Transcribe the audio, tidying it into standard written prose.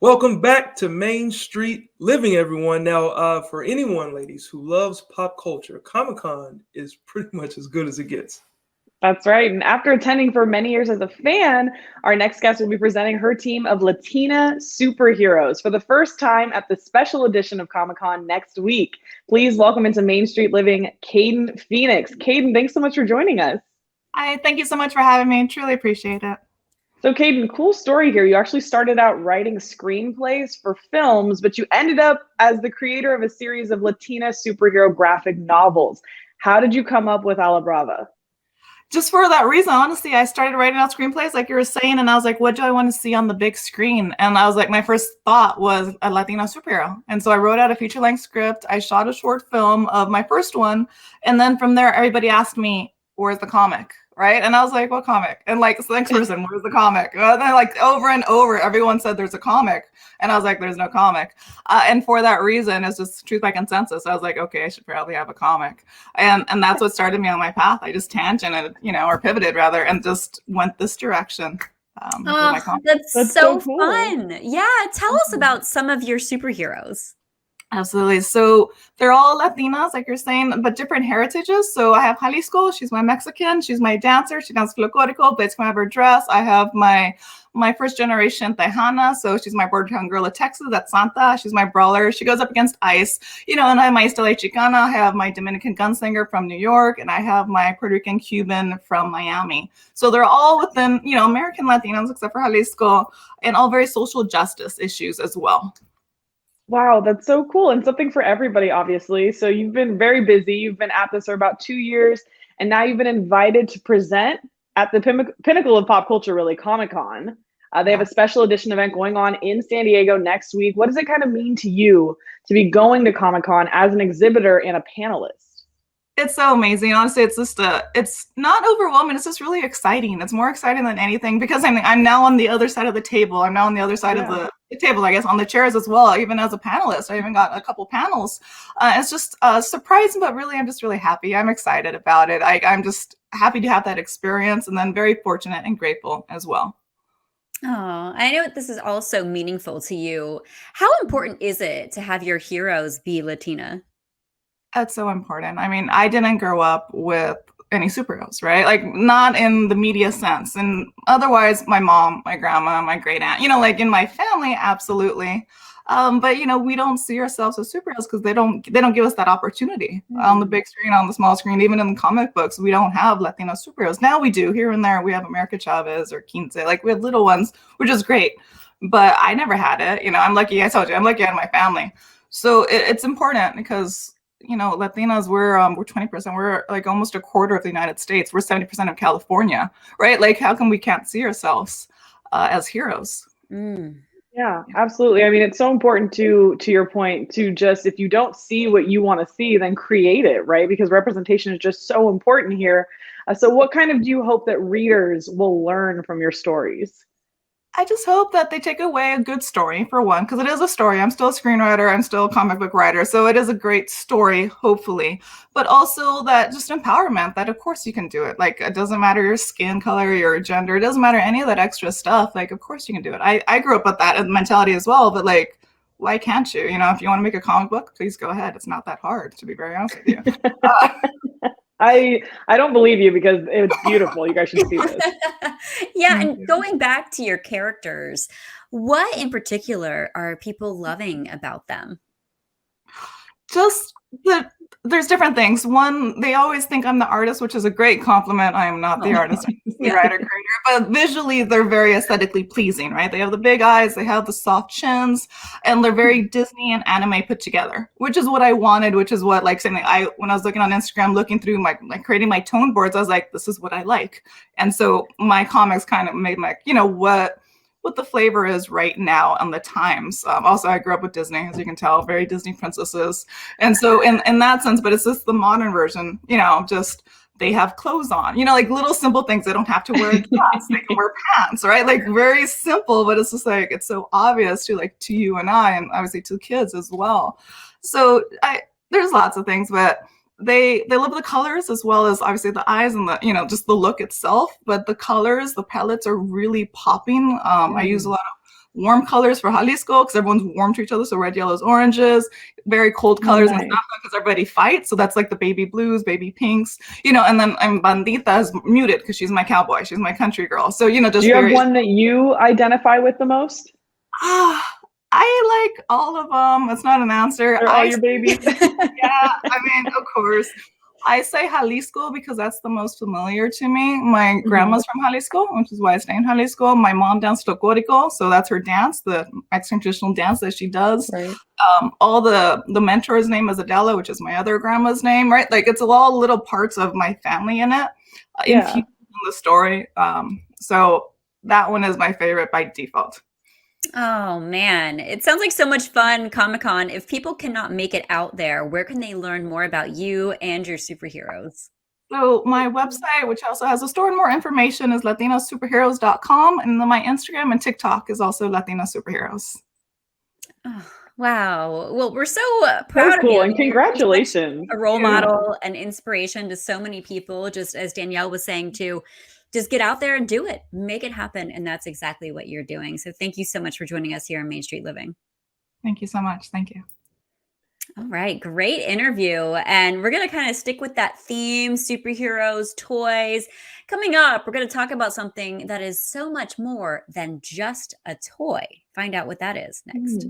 Welcome back to Main Street Living, everyone. Now, for anyone, ladies, who loves pop culture, Comic-Con is pretty much as good as it gets. That's right. And after attending for many years as a fan, our next guest will be presenting her team of Latina Superheroes for the first time at the special edition of Comic-Con next week. Please welcome into Main Street Living, Kayden Phoenix. Kayden, thanks so much for joining us. Thank you so much for having me. Truly appreciate it. So Kayden, cool story here. You actually started out writing screenplays for films, but you ended up as the creator of a series of Latina superhero graphic novels. How did you come up with A La Brava? Just for that reason, honestly, I started writing out screenplays like you were saying, and I was like, what do I want to see on the big screen? And I was like, my first thought was a Latina superhero. And so I wrote out a feature-length script. I shot a short film of my first one. And then from there, everybody asked me, where's the comic? Right? And I was like, what comic? And like, the next person, where's the comic? And then like over and over, everyone said there's a comic. And I was like, there's no comic. And for that reason, it's just truth by consensus. I was like, okay, I should probably have a comic. And that's what started me on my path. I just tangented, or pivoted rather, and just went this direction. That's so cool. Fun. Yeah. Tell us about some of your superheroes. Absolutely. So they're all Latinas, like you're saying, but different heritages. So I have Jalisco. She's my Mexican. She's my dancer. She dances folklorico, plays come out of her dress. I have my first generation Tejana. So she's my border town girl of Texas. That's Santa. She's my brawler. She goes up against ice. And I have my Estela Chicana. I have my Dominican gunslinger from New York. And I have my Puerto Rican Cuban from Miami. So they're all within, American Latinos, except for Jalisco, and all very social justice issues as well. Wow, that's so cool. And something for everybody, obviously. So you've been very busy. You've been at this for about 2 years. And now you've been invited to present at the pinnacle of pop culture, really, Comic-Con. They have a special edition event going on in San Diego next week. What does it kind of mean to you to be going to Comic-Con as an exhibitor and a panelist? It's so amazing. Honestly, it's just it's not overwhelming. It's just really exciting. It's more exciting than anything because I'm now on the other side of the table. I'm now on the other side of the table, I guess, on the chairs as well. Even as a panelist, I even got a couple panels. It's just surprising, but really, I'm just really happy. I'm excited about it. I'm just happy to have that experience, and then very fortunate and grateful as well. Oh, I know this is also meaningful to you. How important is it to have your heroes be Latina? That's so important. I mean, I didn't grow up with any superheroes, right? Like not in the media sense. And otherwise, my mom, my grandma, my great aunt, like in my family, absolutely. But we don't see ourselves as superheroes because they don't give us that opportunity on the big screen, on the small screen, even in the comic books. We don't have Latino superheroes. Now we do here and there. We have America Chavez or Quince, like we have little ones, which is great. But I never had it. I'm lucky. I told you, I'm lucky I had my family. So it's important because Latinas, we're 20%. We're like almost a quarter of the United States. We're 70% of California, right? Like, how come we can't see ourselves as heroes? Yeah, absolutely. I mean, it's so important to your point, to just, if you don't see what you want to see, then create it, right? Because representation is just so important here. So what kind of do you hope that readers will learn from your stories? I just hope that they take away a good story, for one, because it is a story. I'm still a screenwriter. I'm still a comic book writer. So it is a great story, hopefully. But also that just empowerment, that of course you can do it. Like, it doesn't matter your skin color, your gender. It doesn't matter any of that extra stuff. Like, of course you can do it. I grew up with that mentality as well. But like, why can't you? If you want to make a comic book, please go ahead. It's not that hard, to be very honest with you. I don't believe you because it's beautiful. You guys should see this. Yeah, and going back to your characters, what in particular are people loving about them? Just there's different things. One, they always think I'm the artist, which is a great compliment. I am not the artist, I'm the writer, creator. But visually, they're very aesthetically pleasing, right? They have the big eyes, they have the soft chins, and they're very Disney and anime put together, which is what I wanted, which is what, like, saying, when I was looking on Instagram, looking through creating my tone boards, I was like, this is what I like. And so my comics kind of made what the flavor is right now on the times. Also, I grew up with Disney, as you can tell, very Disney princesses. And so in that sense, but it's just the modern version, just they have clothes on, like little simple things. They don't have to wear dress, they can wear pants, right? Like very simple, but it's just like, it's so obvious to you and I, and obviously to kids as well. So there's lots of things, but they love the colors as well as obviously the eyes and the just the look itself, but the colors, the palettes are really popping. I use a lot of warm colors for Jalisco because everyone's warm to each other. So red, yellows, oranges, very cold colors Nice. in Estafa because everybody fights. So that's like the baby blues, baby pinks, and then I'm Bandita is muted because she's my cowboy. She's my country girl. So, just Do you have very. one that you identify with the most? I like all of them. It's not an answer. They're all your babies. Yeah, I mean, of course. I say Jalisco because that's the most familiar to me. My grandma's from Jalisco, which is why I stay in Jalisco. My mom danced Tocorico, so that's her dance, the Mexican traditional dance that she does. Right. All the mentor's name is Adela, which is my other grandma's name, right? Like it's all little parts of my family in it, infused in the story. So that one is my favorite by default. Oh man, it sounds like so much fun, Comic-Con. If people cannot make it out there, where can they learn more about you and your superheroes? So my website, which also has a store and more information, is latinasuperheroes.com. And then my Instagram and TikTok is also Latina Superheroes. Oh, wow. Well, we're so proud of cool, you. and congratulations. A role model, an inspiration to so many people, just as Danielle was saying too. Just get out there and do it. Make it happen. And that's exactly what you're doing. So thank you so much for joining us here on Main Street Living. Thank you so much. Thank you. All right. Great interview. And we're going to kind of stick with that theme, superheroes, toys. Coming up, we're going to talk about something that is so much more than just a toy. Find out what that is next.